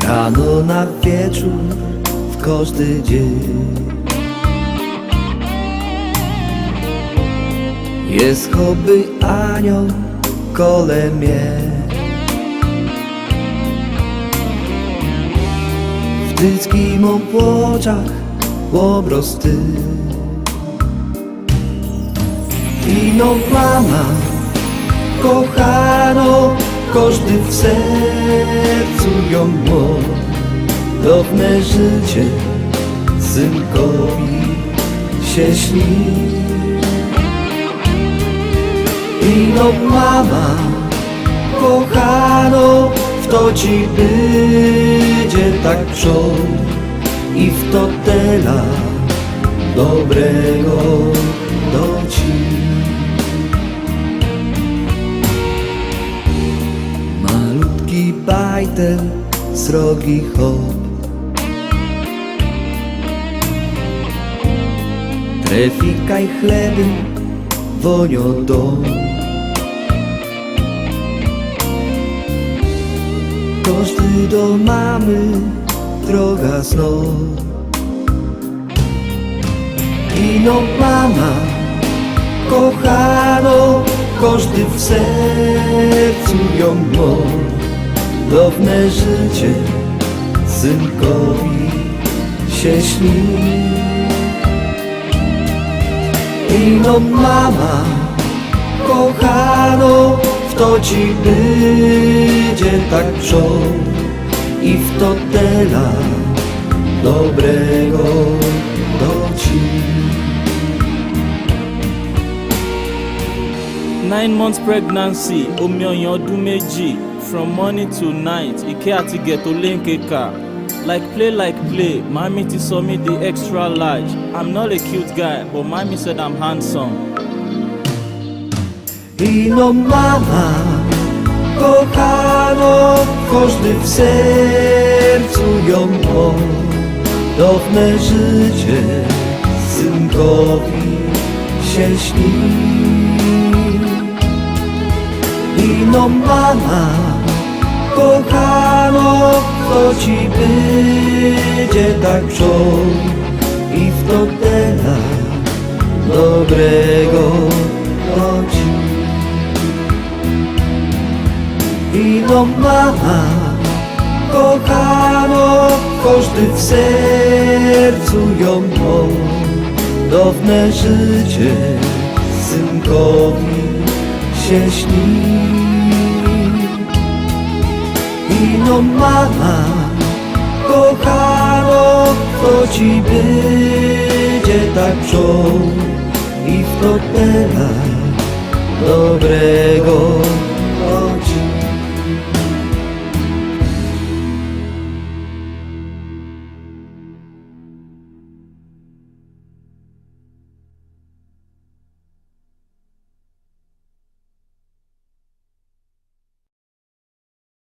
Rano na wieczór, w każdy dzień jest choby anioł kole mnie. W tyckim obłoczach obraz ty. Ino mama, kochano, każdy w sercu ją ma. Dawne życie synkowi się śni. Ino mama, kochano, w to ci będzie tak wczor i w to tela dobrego do ci. Malutki bajtel, srogi hop, trefikaj chleby, wonio dom. Każdy do mamy droga znów. Ino mama, kochano, każdy w sercu ją ma. Dawne życie synkowi się śni. Ino mama, kochano, w to ci będzie tak wczor i w to tela dobrego do ci. 9 months pregnancy, omi ọyàn ọdún méjì. From morning to night, ike àti ghetto léńké ká. Like play, mami ti sọ mí di extra large. I'm not a cute guy, but mami said I'm handsome. Ino mama, kochano, każdy w sercu ją ma. Dawne życie synkowi się śni. Ino mama, kochano, to ci będzie tak wczor i w to tela dobrego do ci. Ino mama, kochano, każdy w sercu ją ma. Dawne życie synkowi się śni. Ino mama, kochano, to ci będzie tak wczor i w to tela dobrego